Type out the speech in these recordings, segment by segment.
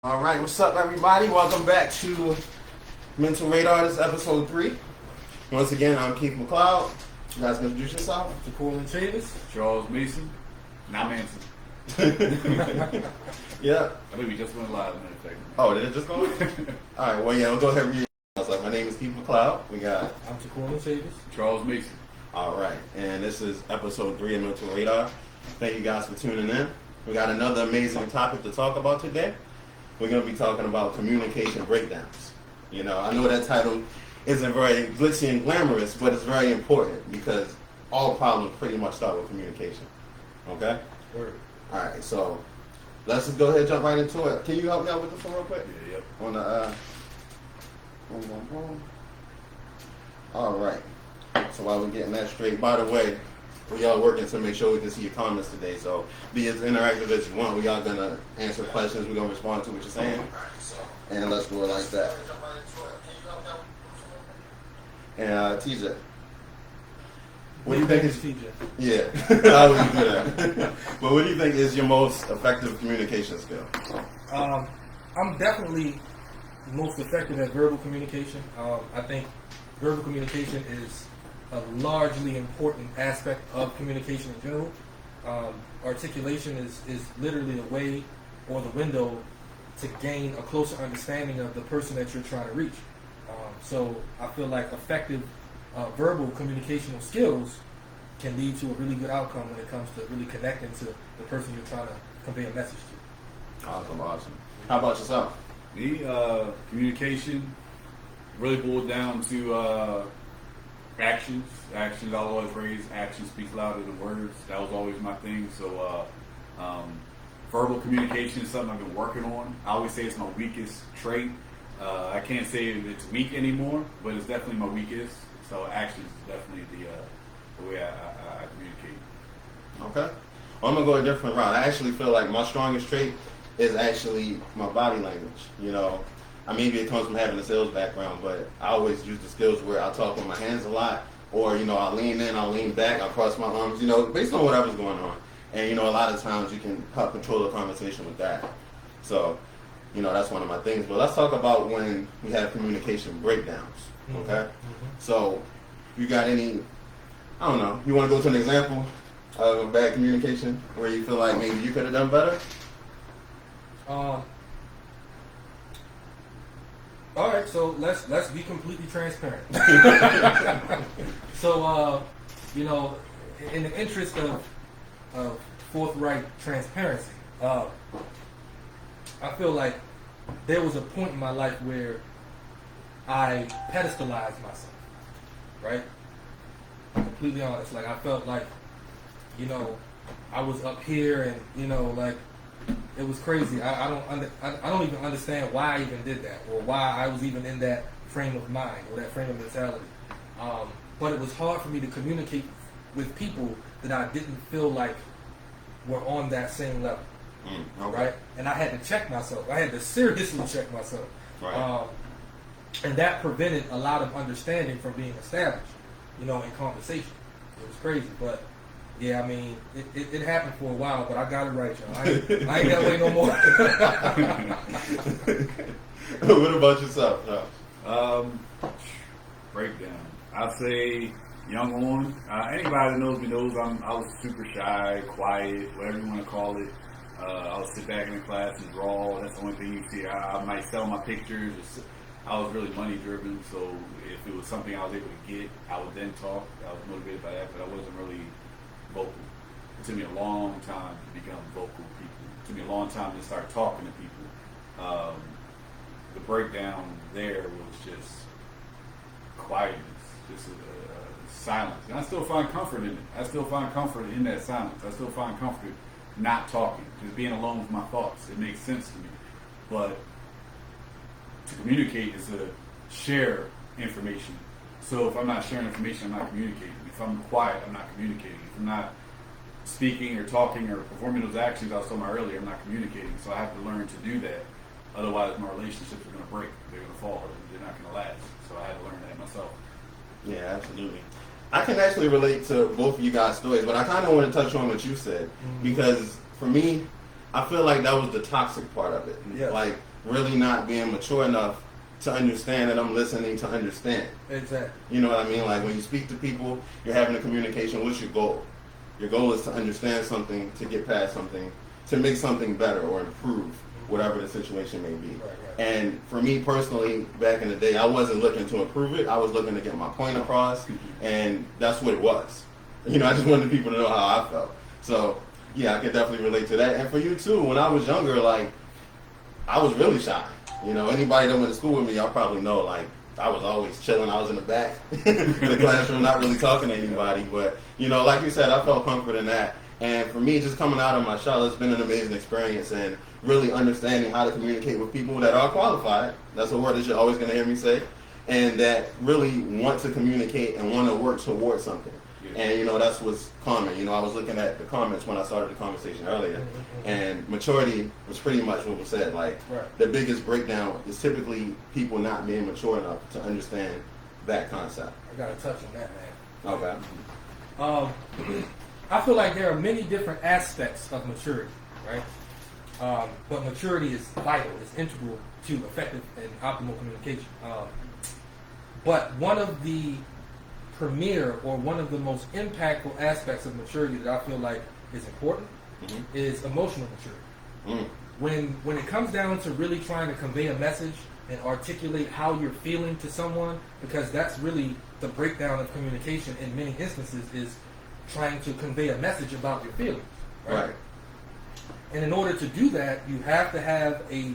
All right, what's up, everybody? Welcome back to Mental Radar. This is episode 3. Once again, I'm Keith McLeod. You guys can introduce yourself. Jaquan Chavis. Charles Mason. Now Manson. Yeah. I think we just went live in that segment. Oh, did it just go? All right, well, yeah, we'll go ahead and read. My name is Keith McLeod. We got. I'm Jaquan Chavis. Charles Mason. All right, and this is episode 3 of Mental Radar. Thank you guys for tuning in. We got another amazing topic to talk about today. We're going to be talking about communication breakdowns. You know, I know that title isn't very glitzy and glamorous, but it's very important because all problems pretty much start with communication. Okay? Word. All right, so let's just go ahead and jump right into it. Can you help me out with this one real quick? Yeah, yep. On the, boom, boom, boom. All right. So while we're getting that straight, by the way, we are working to make sure we can see your comments today. So be as interactive as you want. We are going to answer questions. We're going to respond to what you're saying. And let's do it like that. And TJ, what do you think is... TJ? Yeah, I always do that. But what do you think is your most effective communication skill? I'm definitely most effective at verbal communication. I think verbal communication is a largely important aspect of communication in general. Articulation is literally a way or the window to gain a closer understanding of the person that you're trying to reach. So I feel like effective verbal communicational skills can lead to a really good outcome when it comes to really connecting to the person you're trying to convey a message to. Awesome. How about yourself? Me, communication really boiled down to actions. Actions, I'll always raise. Action speaks louder than words. That was always my thing. So verbal communication is something I've been working on. I always say it's my weakest trait. I can't say it's weak anymore, but it's definitely my weakest. So actions is definitely the way I communicate. Okay. Well, I'm going to go a different route. I actually feel like my strongest trait is actually my body language. You know, maybe it comes from having a sales background, but I always use the skills where I talk with my hands a lot, or, you know, I lean in, I lean back, I cross my arms, you know, based on whatever's going on. And, you know, a lot of times you can help control the conversation with that. So, you know, that's one of my things. But let's talk about when we have communication breakdowns, okay? Mm-hmm. So, you got any, I don't know, you want to go to an example of bad communication where you feel like maybe you could have done better? All right, so let's be completely transparent. So, you know, in the interest of forthright transparency, I feel like there was a point in my life where I pedestalized myself, right? I'm completely honest. Like, I felt like, you know, I was up here and, you know, like, it was crazy. I don't even understand why I even did that or why I was even in that frame of mind or that frame of mentality. But it was hard for me to communicate with people that I didn't feel like were on that same level. Okay. Right? And I had to check myself. I had to seriously check myself. Right. And that prevented a lot of understanding from being established, you know, in conversation. It was crazy, but yeah, I mean, it happened for a while, but I got it right, y'all. I ain't that way no more. What about yourself, Josh? Breakdown. I say young on. Anybody that knows me knows I was super shy, quiet, whatever you want to call it. I would sit back in the class and draw. That's the only thing you see. I might sell my pictures. I was really money driven, so if it was something I was able to get, I would then talk. I was motivated by that, but I wasn't really vocal. It took me a long time to become vocal people. It took me a long time to start talking to people. The breakdown there was just quietness, just silence. And I still find comfort in it. I still find comfort in that silence. I still find comfort not talking, just being alone with my thoughts. It makes sense to me. But to communicate is to share information. So if I'm not sharing information, I'm not communicating. If I'm quiet, I'm not communicating. If I'm not speaking or talking or performing those actions I was talking about earlier, I'm not communicating. So I have to learn to do that. Otherwise, my relationships are going to break. They're going to fall. They're not going to last. So I had to learn that myself. Yeah, absolutely. I can actually relate to both of you guys' stories, but I kind of want to touch on what you said because for me, I feel like that was the toxic part of it. Yeah. Like really not being mature enough to understand that I'm listening to understand. Exactly. You know what I mean? Like when you speak to people, you're having a communication. What's your goal? Your goal is to understand something, to get past something, to make something better or improve whatever the situation may be. Right. And for me personally, back in the day, I wasn't looking to improve it. I was looking to get my point across, and that's what it was. You know, I just wanted people to know how I felt. So, yeah, I could definitely relate to that. And for you too, when I was younger, like, I was really shy. You know, anybody that went to school with me, y'all probably know, like, I was always chilling. I was in the back of the classroom, not really talking to anybody. But, you know, like you said, I felt comfort in that. And for me, just coming out of my shell, it's been an amazing experience, and really understanding how to communicate with people that are qualified. That's a word that you're always going to hear me say. And that really want to communicate and want to work towards something. And, you know, that's what's common. You know, I was looking at the comments when I started the conversation earlier, and maturity was pretty much what was said. Like, the biggest breakdown is typically people not being mature enough to understand that concept. I got to touch on that, man. Okay. I feel like there are many different aspects of maturity, right? But maturity is vital, it's integral to effective and optimal communication. But one of the premier or one of the most impactful aspects of maturity that I feel like is important is emotional maturity. When it comes down to really trying to convey a message and articulate how you're feeling to someone, because that's really the breakdown of communication in many instances, is trying to convey a message about your feelings, right? And in order to do that, you have to have a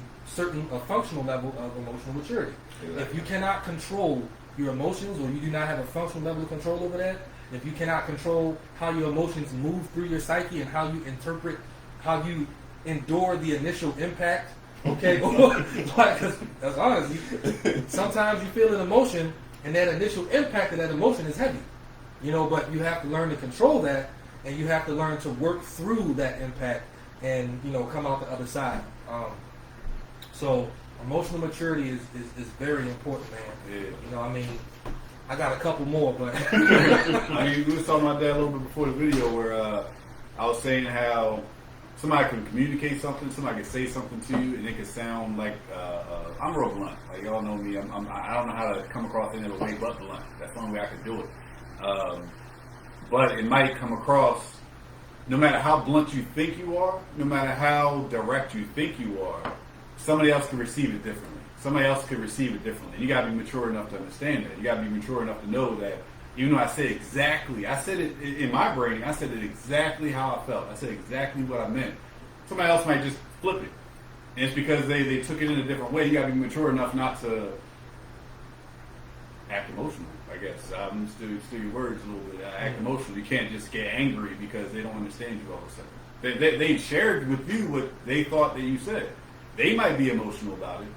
functional level of emotional maturity. Exactly. If you cannot control your emotions, or you do not have a functional level of control over that, if you cannot control how your emotions move through your psyche and how you interpret, how you endure the initial impact, okay? Because that's honest. Sometimes you feel an emotion, and that initial impact of that emotion is heavy. You know, but you have to learn to control that, and you have to learn to work through that impact and, you know, come out the other side. So emotional maturity is very important, man. Yeah. You know, I mean, I got a couple more, but I mean, we was talking about that a little bit before the video, where I was saying how somebody can communicate something, somebody can say something to you, and it can sound like I'm real blunt. Like, y'all know me. I don't know how to come across any other way but blunt. That's the only way I can do it. But it might come across, no matter how blunt you think you are, no matter how direct you think you are, somebody else can receive it differently. Somebody else can receive it differently. You gotta be mature enough to understand that. You gotta be mature enough to know that even though I said it in my brain, I said it exactly how I felt. I said exactly what I meant. Somebody else might just flip it. And it's because they took it in a different way. You gotta be mature enough not to act emotional, I guess. I'm still your words a little bit. Act emotional. You can't just get angry because they don't understand you all of a sudden. They shared with you what they thought that you said. They might be emotional about it.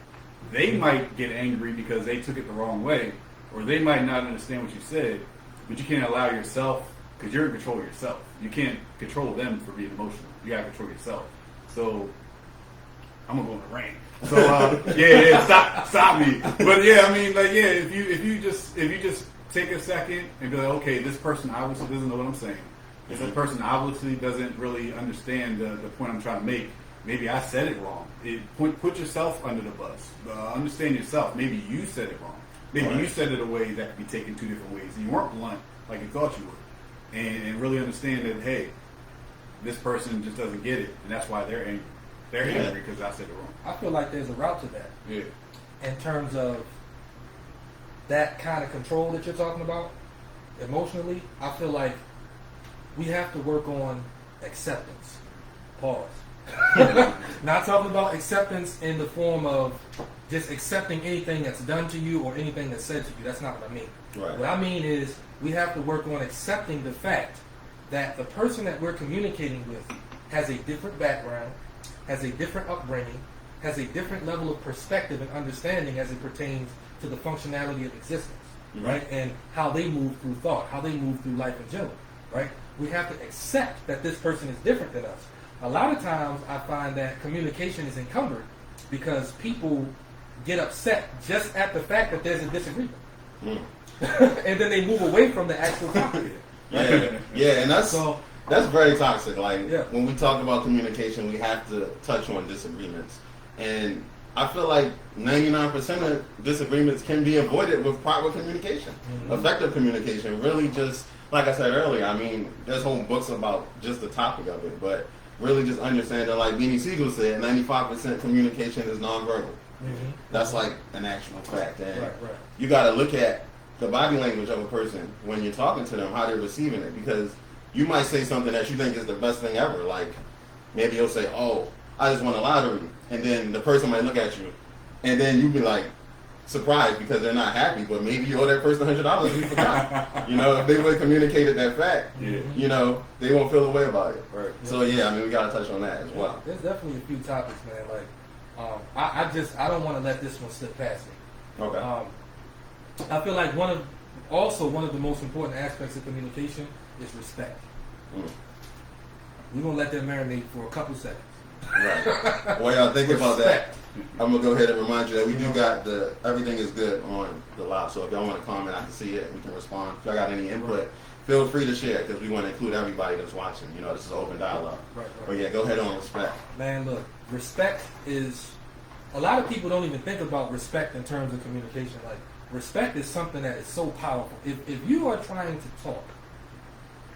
They might get angry because they took it the wrong way, or they might not understand what you said, but you can't allow yourself, because you're in control of yourself. You can't control them for being emotional. You gotta control yourself. So, I'm gonna go on the rant. So stop me. But yeah, I mean, like, yeah, if you just take a second and be like, okay, this person obviously doesn't know what I'm saying. This person obviously doesn't really understand the point I'm trying to make. Maybe I said it wrong. Put yourself under the bus. Understand yourself. Maybe you said it wrong. Maybe you said it a way that could be taken two different ways. And you weren't blunt like you thought you were. And really understand that, hey, this person just doesn't get it, and that's why they're angry. They're angry because I said it wrong. I feel like there's a route to that. Yeah. In terms of that kind of control that you're talking about, emotionally, I feel like we have to work on acceptance. Pause. Not talking about acceptance in the form of just accepting anything that's done to you or anything that's said to you. That's not what I mean. Right. What I mean is we have to work on accepting the fact that the person that we're communicating with has a different background, has a different upbringing, has a different level of perspective and understanding as it pertains to the functionality of existence, right? And how they move through thought, how they move through life in general, right? We have to accept that this person is different than us. A lot of times I find that communication is encumbered because people get upset just at the fact that there's a disagreement. And then they move away from the actual topic. Yeah, and that's very toxic. Like, Yeah. when we talk about communication, we have to touch on disagreements. And I feel like 99% of disagreements can be avoided with proper communication, effective communication. Really, just like I said earlier, I mean, there's whole books about just the topic of it, but really just understanding, like Beanie Siegel said, 95% communication is nonverbal. That's like an actual fact. And Right. you got to look at the body language of a person when you're talking to them, how they're receiving it, because you might say something that you think is the best thing ever. Like maybe you'll say, "Oh, I just won a lottery," and then the person might look at you, and then you be like surprised because they're not happy, but maybe you owe that person $100 you forgot. You know, if they would have communicated that fact, you know, they won't feel the way about it. Right. So yeah, I mean, we got to touch on that as well. There's definitely a few topics, man. Like, I don't want to let this one slip past me. Okay. I feel like one of the most important aspects of communication is respect. We're gonna let that marinate for a couple seconds. Right. While y'all thinking about that, Respect. I'm gonna go ahead and remind you that we do got the everything is good on the live. So if y'all want to comment, I can see it. We can respond. If y'all got any input, feel free to share because we want to include everybody that's watching. You know, this is open dialogue. Right. But yeah, go ahead on respect. Man, look, respect is. A lot of people don't even think about respect in terms of communication. Like, respect is something that is so powerful. If you are trying to talk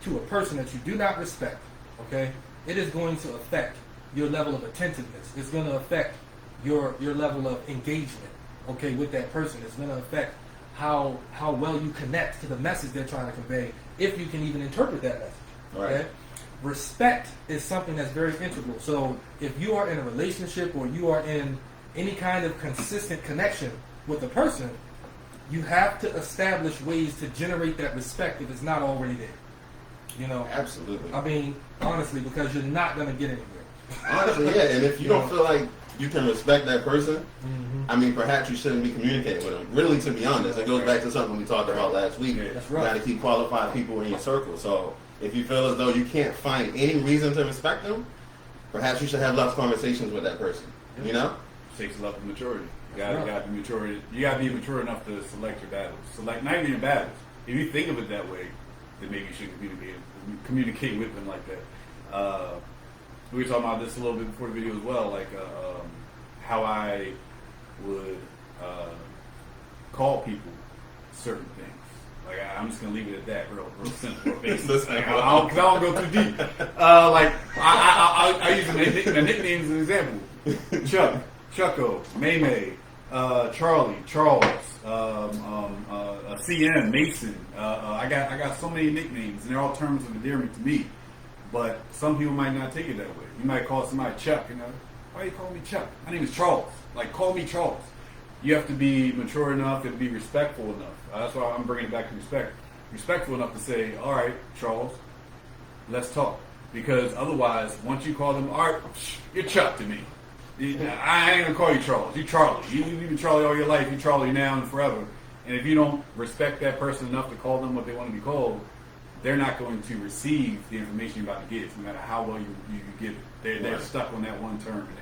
to a person that you do not respect, okay, it is going to affect your level of attentiveness. It's going to affect your level of engagement, okay, with that person. It's going to affect how well you connect to the message they're trying to convey, if you can even interpret that message. Okay? Right. Respect is something that's very integral. So if you are in a relationship or you are in any kind of consistent connection with a person, you have to establish ways to generate that respect if it's not already there. You know, Absolutely. I mean, honestly, because you're not going to get anywhere. Honestly, yeah. And if you don't feel like you can respect that person, I mean, perhaps you shouldn't be communicating with them. Really, to be honest, it goes back to something we talked about last week. That's You right. got to keep qualified people in your circle. So if you feel as though you can't find any reason to respect them, perhaps you should have less conversations with that person. You know? Takes a level of maturity. You Right. gotta be mature. You gotta be mature enough to select your battles. Select not even your battles. If you think of it that way, then maybe you should communicate with them like that. We were talking about this a little bit before the video as well, like how I would call people certain things. Like I'm just gonna leave it at that, real simple, real basic. Like, I don't go too deep. Like I use a nickname as an example. Chuck. Chucko, May, Charlie, Charles, CM, Mason. I got so many nicknames, and they're all terms of endearment to me. But some people might not take it that way. You might call somebody Chuck, you know. Why are you calling me Chuck? My name is Charles. Like, call me Charles. You have to be mature enough and be respectful enough. That's why I'm bringing it back to respect. Respectful enough to say, all right, Charles, let's talk. Because otherwise, once you call them, all right, you're Chuck to me. I ain't gonna call you Charles. You Charlie. You've been Charlie all your life. You Charlie now and forever. And if you don't respect that person enough to call them what they want to be called, they're not going to receive the information you're about to give, no matter how well you give it. They're stuck on that one term, and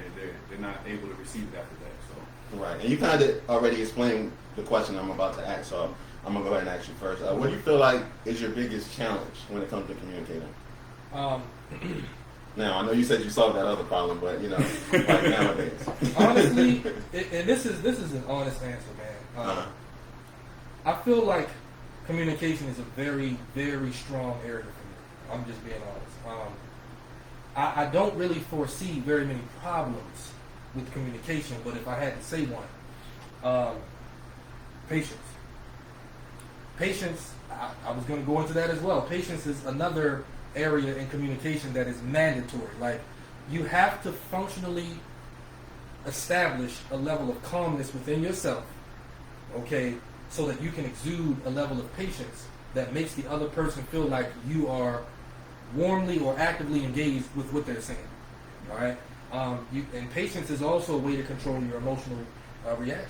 they're not able to receive it after that. So Right. And you kind of already explained the question I'm about to ask, so I'm going to go ahead and ask you first. What do you feel like is your biggest challenge when it comes to communicating? Now, I know you said you solved that other problem, but, you know, like nowadays. Honestly, and this is an honest answer, man. I feel like communication is a very, very strong area for me. I'm just being honest. I don't really foresee very many problems with communication, but if I had to say one, patience. Patience, I was going to go into that as well. Patience is another area in communication that is mandatory. Like, you have to functionally establish a level of calmness within yourself, okay, so that you can exude a level of patience that makes the other person feel like you are warmly or actively engaged with what they're saying. All right, and patience is also a way to control your emotional reactions.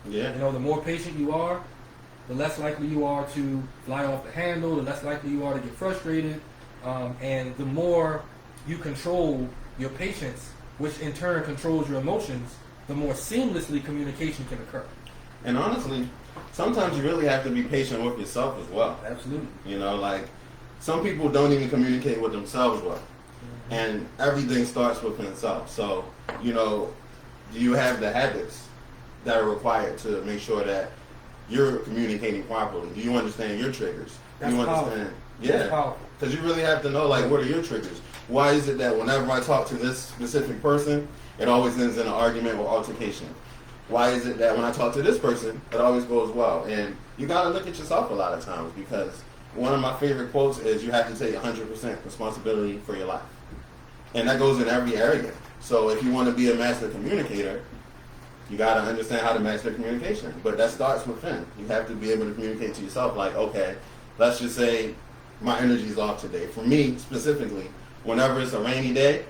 Yeah. You know, the more patient you are, the less likely you are to fly off the handle, the less likely you are to get frustrated, and the more you control your patience, which in turn controls your emotions, the more seamlessly communication can occur. And honestly, sometimes you really have to be patient with yourself as well. Absolutely. You know, like, some people don't even communicate with themselves well. And everything starts with themselves. So, you know, do you have the habits that are required to make sure that you're communicating properly? Do you understand your triggers? That's do you powerful. understand? That's Yeah, powerful. because you really have to know, like, what are your triggers? Why is it that whenever I talk to this specific person, it always ends in an argument or altercation? Why is it that when I talk to this person, it always goes well? And you got to look at yourself a lot of times, because one of my favorite quotes is you have to take 100% responsibility for your life. And that goes in every area. So if you want to be a master communicator, you got to understand how to master communication. But that starts within. You have to be able to communicate to yourself, like, okay, let's just say my energy is off today. For me, specifically, whenever it's a rainy day,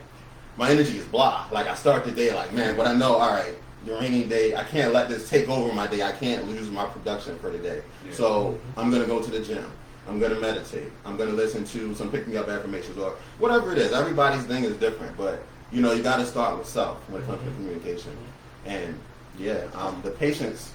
my energy is blah. Like, I start the day like, man, but I know, all right, the rainy day, I can't let this take over my day. I can't lose my production for the day. Yeah. So I'm going to go to the gym. I'm going to meditate. I'm going to listen to some picking up affirmations or whatever it is. Everybody's thing is different, but you know, you got to start with self when it comes to communication. And yeah, the patience.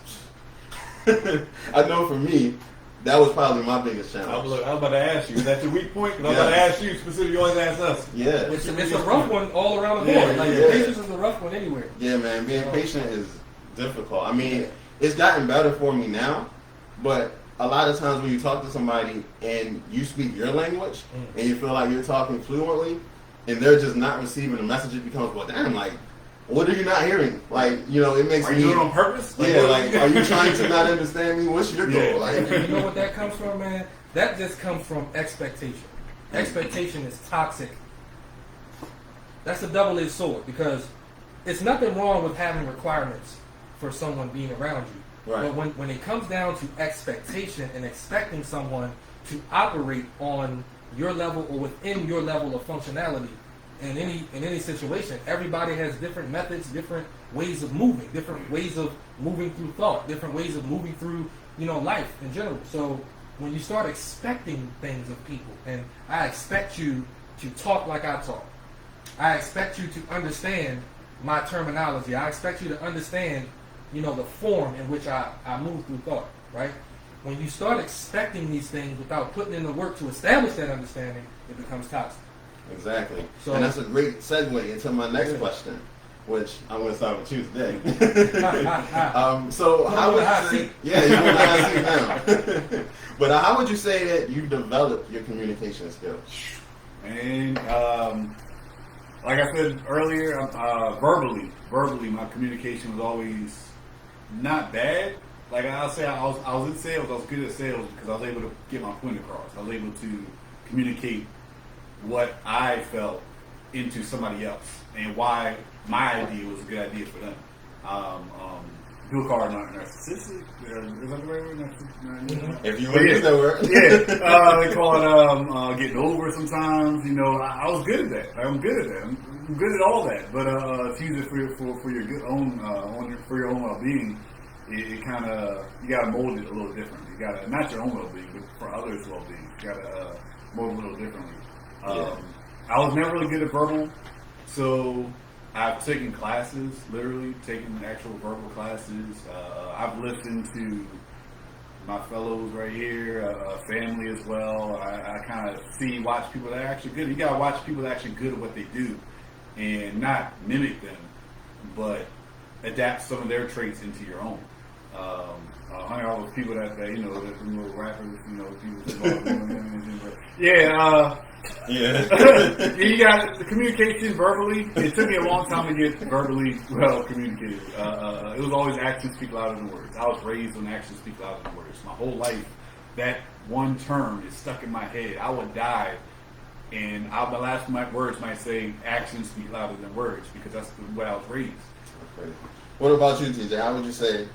I know for me, that was probably my biggest challenge. I was about to ask you, is that your weak point? 'Cause I was about to Yeah. ask you specifically, you always ask us. Yeah, It's a rough one all around the board. Yeah, Like, yeah. patience is a rough one anywhere. yeah, man. Being patient is difficult. I mean, it's gotten better for me now, but a lot of times when you talk to somebody and you speak your language and you feel like you're talking fluently, and they're just not receiving the message, it becomes, well, damn, like, what are you not hearing? Like, you know, it makes Are me. you doing it on purpose? Yeah, like, are you trying to not understand me? What's your goal? Yeah. Like, And you know what that comes from, man? That just comes from expectation. Expectation is toxic. That's a double-edged sword, because it's nothing wrong with having requirements for someone being around you. Right. But when it comes down to expectation and expecting someone to operate on your level or within your level of functionality in any situation, everybody has different methods, different ways of moving, different ways of moving through thought, different ways of moving through, you know, life in general. So when you start expecting things of people, and I expect you to talk like I talk, I expect you to understand my terminology, I expect you to understand, you know, the form in which I move through thought, right? When you start expecting these things without putting in the work to establish that understanding, it becomes toxic. exactly. So- And that's a great segue into my next Yeah. question, which I'm going to start with you today. So So how on would the hot you say? seat. Yeah, you're on the hot seat now. But how would you say that you developed your communication skills? And like I said earlier, verbally, my communication was always not bad. Like I'll say, I was in sales. I was good at sales because I was able to get my point across. I was able to communicate what I felt into somebody else and why my idea was a good idea for them. People call it narcissistic. Is that the right word? If you But would yeah. use that word. Yeah, they call it getting over sometimes. You know, I was good at that. I'm good at that. I'm good at all that. But to use it for your good own for your own well being, it kind of you gotta mold it a little differently. You gotta not your own well being, but for others' well being. You gotta mold it a little differently. Yeah. I was never really good at verbal, so I've taken classes, literally taken actual verbal classes. I've listened to my fellows right here, family as well. I kind of watch people that are actually good. You gotta watch people that are actually good at what they do, and not mimic them, but adapt some of their traits into your own. Hang out with people that you know, that little rappers, you know, people. Yeah. Yeah. You got the communication verbally. It took me a long time to get verbally well communicated. It was always actions speak louder than words. I was raised on actions speak louder than words. My whole life, that one term is stuck in my head. I would die, and my last words might say actions speak louder than words because that's the way I was raised. Okay. What about you, TJ? How would you say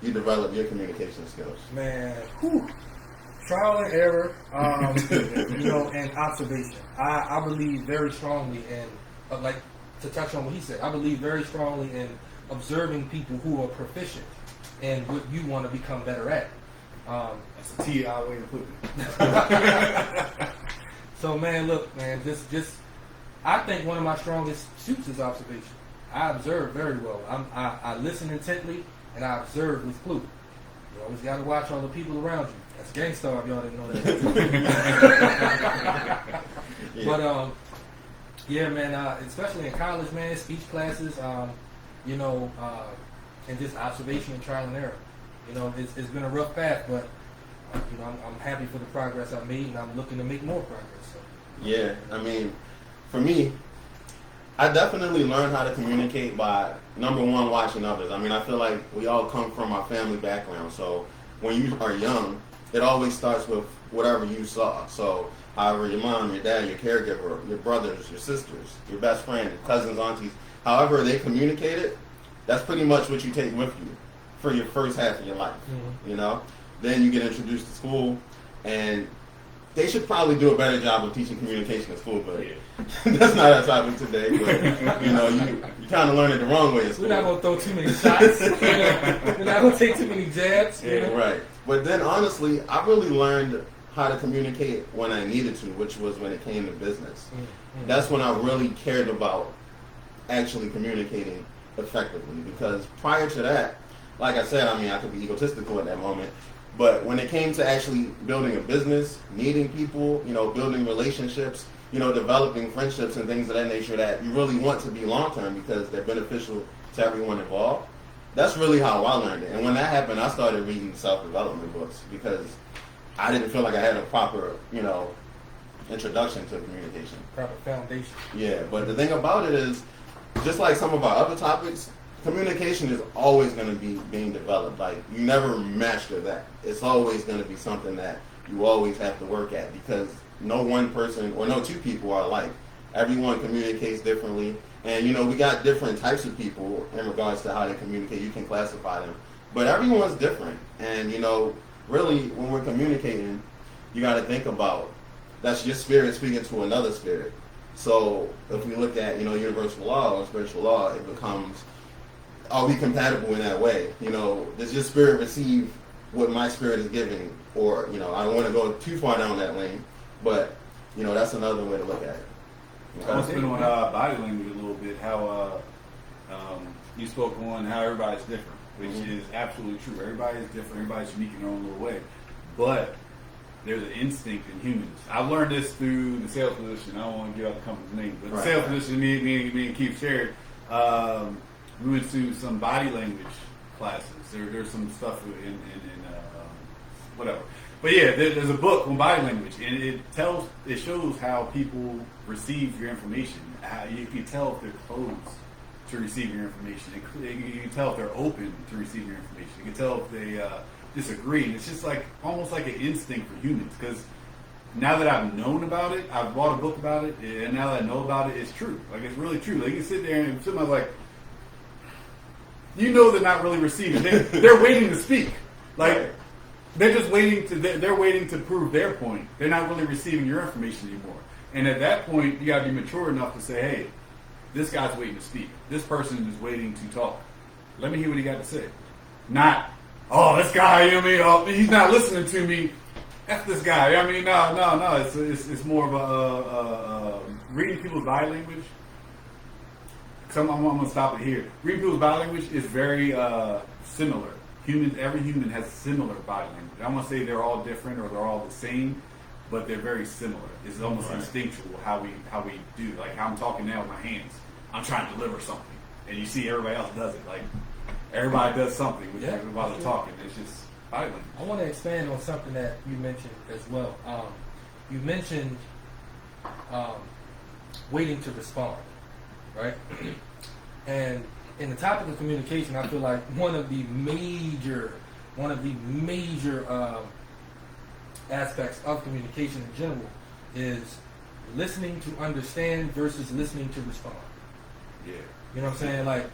you develop your communication skills? Man, trial and error, you know, and observation. I believe very strongly in, like, to touch on what he said, I believe very strongly in observing people who are proficient in what you want to become better at. That's a T.I. way to put it. So, man, look, man, just I think one of my strongest suits is observation. I observe very well. I listen intently, and I observe with clue. You always got to watch all the people around you. That's Gangstar, if y'all didn't know that. Yeah. But yeah, man, especially in college, man, speech classes, you know, and just observation and trial and error. You know, it's been a rough path, but you know, I'm happy for the progress I've made, and I'm looking to make more progress. So. Yeah, I mean, for me, I definitely learned how to communicate by, number one, watching others. I mean, I feel like we all come from our family background, so when you are young, it always starts with whatever you saw. So, however, your mom, your dad, your caregiver, your brothers, your sisters, your best friend, cousins, aunties, however they communicated, that's pretty much what you take with you for your first half of your life, you know? Then you get introduced to school, and they should probably do a better job of teaching communication at school, but that's not our topic today. But, you know, you kind of learn it the wrong way at school. We're not going to throw too many shots. We're not going to take too many jabs. You know? Right. But then, honestly, I really learned how to communicate when I needed to, which was when it came to business. That's when I really cared about actually communicating effectively, because prior to that, like I said, I mean, I could be egotistical at that moment, but when it came to actually building a business, meeting people, you know, building relationships, you know, developing friendships and things of that nature that you really want to be long-term because they're beneficial to everyone involved, that's really how I learned it. And when that happened, I started reading self-development books because I didn't feel like I had a proper, you know, introduction to communication. Proper foundation. Yeah, but the thing about it is, just like some of our other topics, communication is always going to be being developed. Like, you never master that. It's always going to be something that you always have to work at, because no one person or no two people are alike. Everyone communicates differently. And, you know, we got different types of people in regards to how they communicate. You can classify them. But everyone's different. And, you know, really, when we're communicating, you got to think about, that's your spirit speaking to another spirit. So if we look at, you know, universal law or spiritual law, it becomes, are we compatible in that way? You know, does your spirit receive what my spirit is giving? Or, you know, I don't want to go too far down that lane, but, you know, that's another way to look at it. I was spin on body language a little bit, how you spoke on how everybody's different, which is absolutely true. Everybody is different. Everybody's unique in their own little way. But there's an instinct in humans. I've learned this through the sales position. I don't want to give out the company's name, but the sales position me and Keith shared. We went through some body language classes. There's some stuff in whatever. But yeah, there's a book on body language, and it shows how people receive your information. How you can tell if they're closed to receive your information. You can tell if they're open to receive your information. You can tell if they disagree. And it's just like almost like an instinct for humans. Because now that I've known about it, I've bought a book about it, and now that I know about it, it's true. Like, it's really true. Like, you can sit there and somebody's like, you know, they're not really receiving. They're waiting to speak. Like, they're just waiting they're waiting to prove their point. They're not really receiving your information anymore. And at that point, you got to be mature enough to say, hey, this guy's waiting to speak. This person is waiting to talk. Let me hear what he got to say. Not, oh, this guy, you know what I mean? Oh, he's not listening to me. F this guy. I mean, no. It's more of a reading people's body language. I'm going to stop it here. Reading people's body language is very similar. Every human has similar body language. I don't want to say they're all different or they're all the same, but they're very similar. It's almost instinctual how we do. Like how I'm talking now with my hands. I'm trying to deliver something, and you see everybody else does it. Like everybody does something while they're talking. It's just body language. I want to expand on something that you mentioned as well. You mentioned waiting to respond, right? And in the topic of communication, I feel like one of the major aspects of communication in general is listening to understand versus listening to respond. Yeah. You know what I'm saying? Like,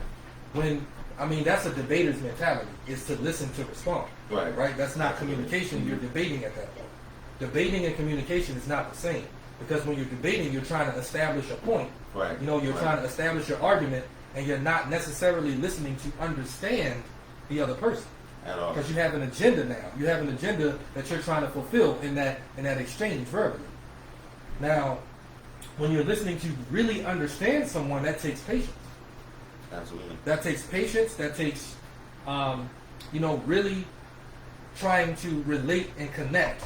that's a debater's mentality, is to listen to respond. Right? That's not communication, you're debating at that point. Debating and communication is not the same. Because when you're debating, you're trying to establish a point. Right. You know, you're trying to establish your argument, and you're not necessarily listening to understand the other person. At all. Because you have an agenda now. You have an agenda that you're trying to fulfill in that exchange verbally. Now, when you're listening to really understand someone, that takes patience. Absolutely. That takes patience. That takes, really trying to relate and connect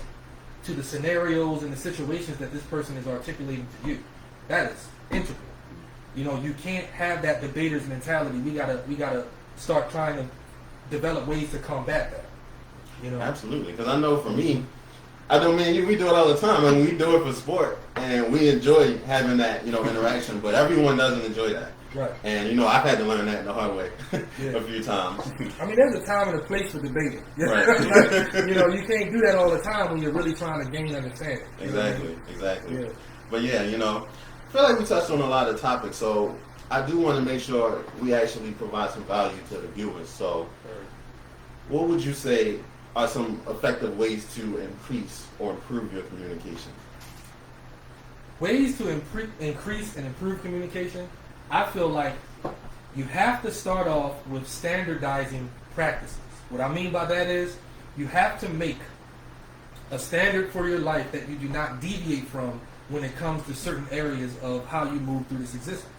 to the scenarios and the situations that this person is articulating to you. That is integral. you can't have that debater's mentality. We gotta start trying to develop ways to combat that. Absolutely, because I know for me, I know me and you, we do it all the time, and we do it for sport, and we enjoy having that, interaction. But everyone doesn't enjoy that, Right. and I've had to learn that the hard way Yeah. a few times. I mean, there's a time and a place for debating. Right. You can't do that all the time when you're really trying to gain understanding. Exactly. Yeah. But yeah, I feel like we touched on a lot of topics, so I do want to make sure we actually provide some value to the viewers. So, what would you say are some effective ways to increase or improve your communication? Ways to increase and improve communication, I feel like you have to start off with standardizing practices. What I mean by that is you have to make a standard for your life that you do not deviate from when it comes to certain areas of how you move through this existence.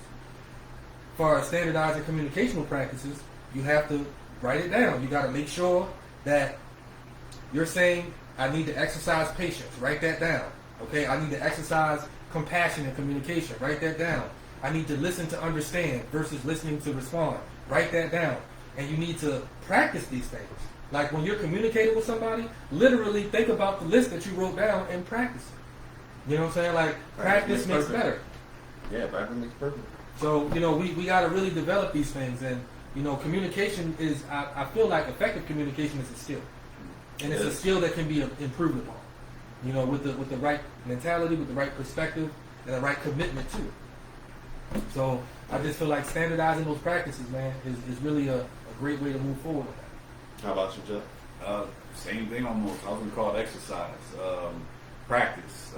For standardizing communicational practices, you have to write it down. You got to make sure that you're saying, I need to exercise patience. Write that down. Okay? I need to exercise compassion in communication. Write that down. I need to listen to understand versus listening to respond. Write that down. And you need to practice these things. Like when you're communicating with somebody, literally think about the list that you wrote down and practice it. You know what I'm saying? Like, practice makes better. Yeah, practice makes perfect. So, we got to really develop these things. And, communication is, I feel like effective communication is a skill. And it's a skill that can be improved upon. With the right mentality, with the right perspective, and the right commitment to it. So, I just feel like standardizing those practices, man, is really a great way to move forward with that. How about you, Jeff? Same thing almost. I was going to call it exercise. Practice.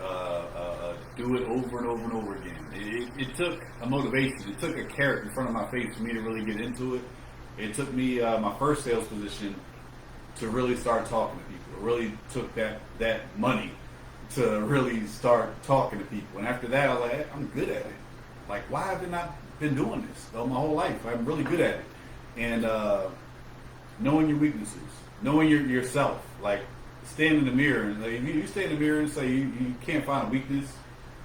Do it over and over and over again. It took a motivation. It took a carrot in front of my face for me to really get into it. It took me my first sales position to really start talking to people. It really took that money to really start talking to people. And after that, I was like, I'm good at it. Like, why have I not been doing this my whole life? I'm really good at it. And knowing your weaknesses, knowing yourself, like stand in the mirror. And like, if you stand in the mirror and say you can't find a weakness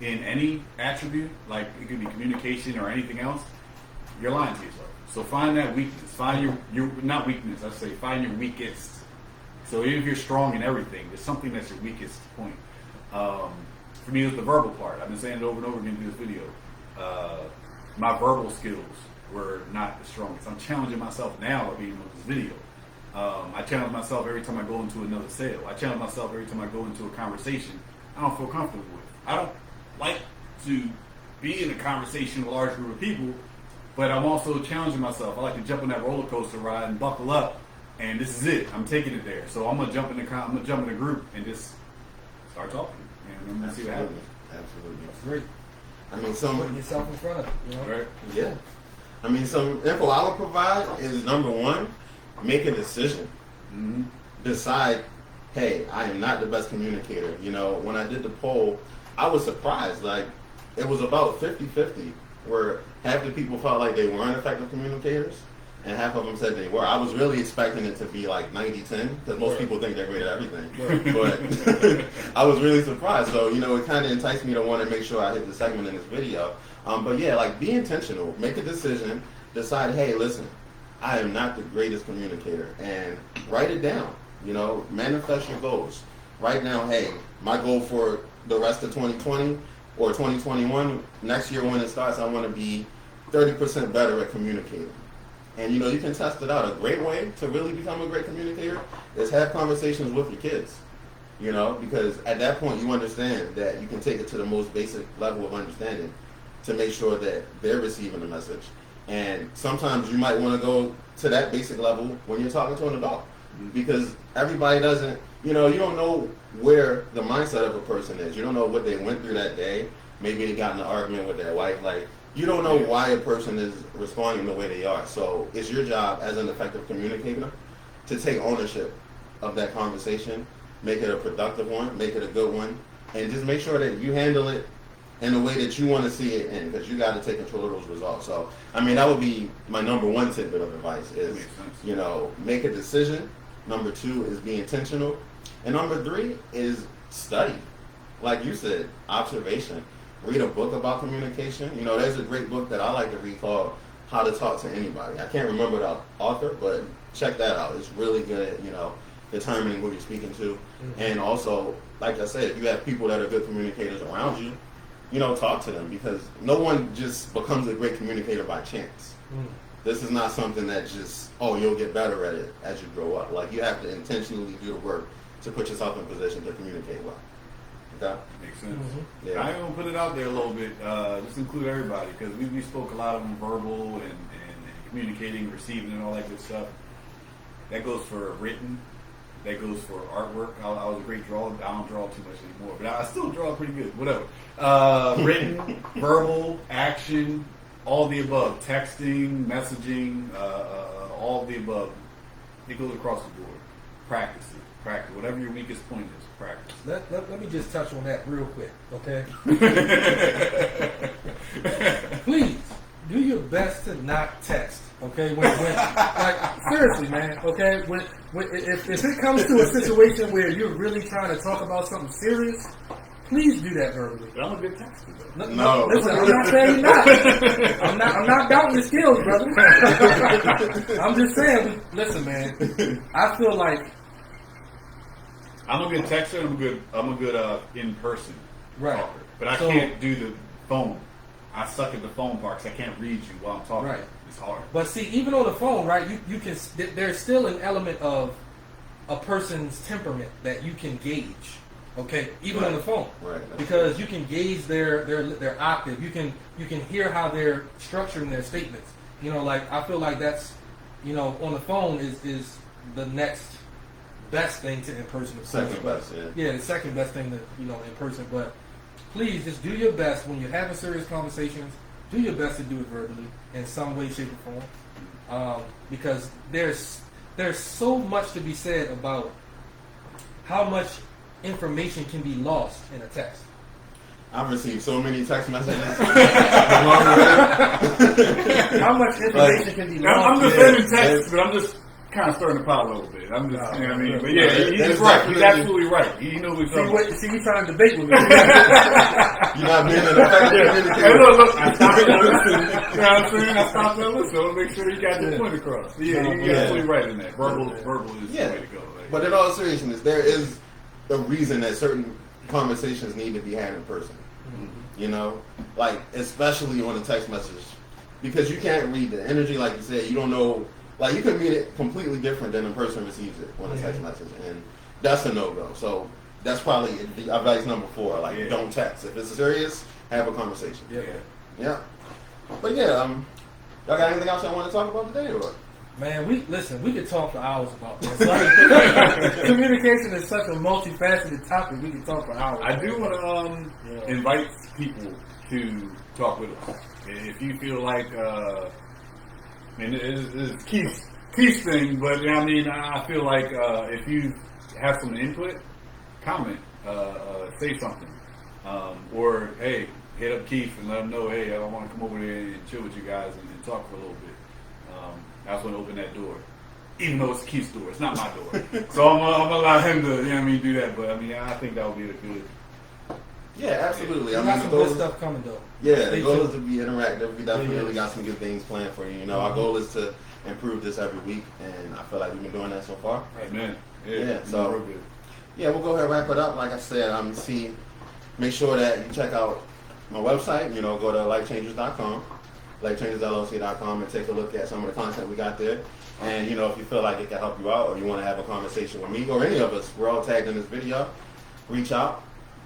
in any attribute, like it could be communication or anything else, you're lying to yourself. So find that weakness. Find your not weakness. I say find your weakest. So even if you're strong in everything, there's something that's your weakest point. For me, it was the verbal part. I've been saying it over and over again in this video. My verbal skills were not the strongest. I'm challenging myself now by being on this video. I challenge myself every time I go into another sale. I challenge myself every time I go into a conversation I don't feel comfortable with. I don't like to be in a conversation with a large group of people, but I'm also challenging myself. I like to jump on that roller coaster ride and buckle up, and this is it. I'm taking it there. So I'm gonna jump in the group and just start talking, and I'm gonna see what happens. Absolutely. That's great. I mean, Putting yourself in front of it. Right? Yeah. I mean, some info I would provide is number one, make a decision. Mm-hmm. Decide, hey, I am not the best communicator. When I did the poll, I was surprised. Like, it was about 50-50, where half the people felt like they weren't effective communicators, and half of them said they were. I was really expecting it to be like 90-10, because most people think they're great at everything. But I was really surprised. So, it kind of enticed me to want to make sure I hit the segment in this video. But yeah, like, be intentional. Make a decision. Decide, hey, listen, I am not the greatest communicator. And write it down. Manifest your goals. Write down, hey, my goal for the rest of 2020 or 2021, next year when it starts, I want to be 30% better at communicating. And you can test it out. A great way to really become a great communicator is have conversations with your kids. Because at that point you understand that you can take it to the most basic level of understanding to make sure that they're receiving the message. And sometimes you might want to go to that basic level when you're talking to an adult. Because everybody doesn't, you don't know where the mindset of a person is. You don't know what they went through that day. Maybe they got in an argument with their wife. Like, you don't know why a person is responding the way they are. So it's your job as an effective communicator to take ownership of that conversation, make it a productive one, make it a good one, and just make sure that you handle it in the way that you want to see it in, because you got to take control of those results. So, I mean, that would be my number one tidbit of advice is, make a decision. Number two is be intentional. And number three is study. Like you said, observation. read a book about communication. You know, there's a great book that I like to read called How to Talk to Anybody. I can't remember the author, but check that out. It's really good at, you know, determining who you're speaking to. And also, like I said, if you have people that are good communicators around you, you know, talk to them, because no one just becomes a great communicator by chance. This is not something that just, oh, you'll get better at it as you grow up. Like, you have to intentionally do the work to put yourself in position to communicate well. Okay? Makes sense. Yeah. I am gonna put it out there a little bit. Just include everybody, because we spoke a lot of them verbal and communicating, receiving, and all that good stuff. That goes for written. That goes for artwork. I was a great drawer. I don't draw too much anymore, but I still draw pretty good. Whatever. Written, verbal, action, all the above. Texting, messaging, all the above. It goes across the board. Practice it. Practice. Whatever your weakest point is, practice. Let me just touch on that real quick, okay? Please do your best to not text, okay? When like seriously, man, okay? When if it comes to a situation where you're really trying to talk about something serious, please do that verbally. But I'm a good texter, though. No. Listen, I'm not saying you're not. I'm not doubting your skills, brother. I'm just saying, listen, man. I feel like I'm a good texter. I'm a good in-person Right. talker. But I So- can't do the phone. I suck at the phone part because I can't read you while I'm talking. Right. It's hard. But see, even on the phone, right? You can. There's still an element of a person's temperament that you can gauge. Okay, even on the phone, Right. because you can gauge their octave. You can hear how they're structuring their statements. You know, like I feel like that's, you know, on the phone is the next best thing to in person. Second best, yeah. Yeah, the second best thing to, you know, in person. But please just do your best when you're having serious conversations. Do your best to do it verbally in some way, shape, or form, because there's so much to be said about how much information can be lost in a text. I've received so many text messages. How much information can be lost? I'm just Yeah. sending texts, but I'm just kind of stirring the pot a little bit. I'm just, you know what I mean? But yeah, he's right. He's absolutely right. He knows what's up. See, you trying to debate with me? You're not being an effective Hey, communicator. look, I stopped and listened. You know what I'm saying? I stopped and listened. I want to make sure you got your point across. Yeah, you're Yeah. absolutely right in that. Verbal is Yeah. the way to go. Like, But in all seriousness, there is a reason that certain conversations need to be had in person. You know, like especially on a text message, because you can't read the energy, like you said. You don't know, like you can read it completely different than a person receives it on a text message, and that's a no-go. So that's probably the advice number 4. Like, Yeah. don't text. If it's serious, have a conversation. Yeah. Yeah. But yeah, y'all got anything else I want to talk about today, or? Man, we could talk for hours about this. Like, communication is such a multifaceted topic. We could talk for hours. I do want to invite people to talk with us. If you feel like, it's Keith's thing, but I mean, I feel like if you have some input, comment, say something, or hey, hit up Keith and let him know, hey, I want to come over there and chill with you guys and talk for a little bit. I just want to open that door. Even though it's Keith's door, it's not my door. So I'm gonna allow him to, you know what I mean, do that. But I mean, I think that would be a good. Yeah, absolutely. We I got mean, some the goal good is- stuff coming though. Yeah, the Stay goal tuned. is to be interactive. We definitely Yeah. got some good things planned for you. You know, our goal is to improve this every week, and I feel like we've been doing that so far. Amen. Yeah, so- real good. Yeah, we'll go ahead and wrap it up. Like I said, make sure that you check out my website. You know, go to lifechangers.com, lifechangersllc.com, and take a look at some of the content we got there. And, you know, if you feel like it can help you out or you want to have a conversation with me or any of us, we're all tagged in this video, reach out.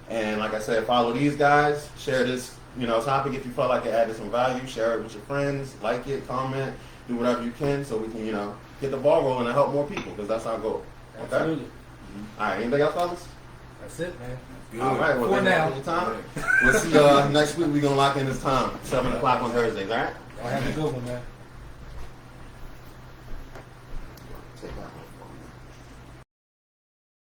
And like I said, follow these guys, share this, you know, topic if you felt like it added some value, share it with your friends, like it, comment, do whatever you can so we can, you know, get the ball rolling and help more people, because that's our goal. Okay? Absolutely. All right, anything else, fellas? That's it, man. Good. All right, well, For thank you now. for your time. We'll see you next week. We're going to lock in this time, 7 o'clock on Thursdays, all right? Y'all have a good one, man.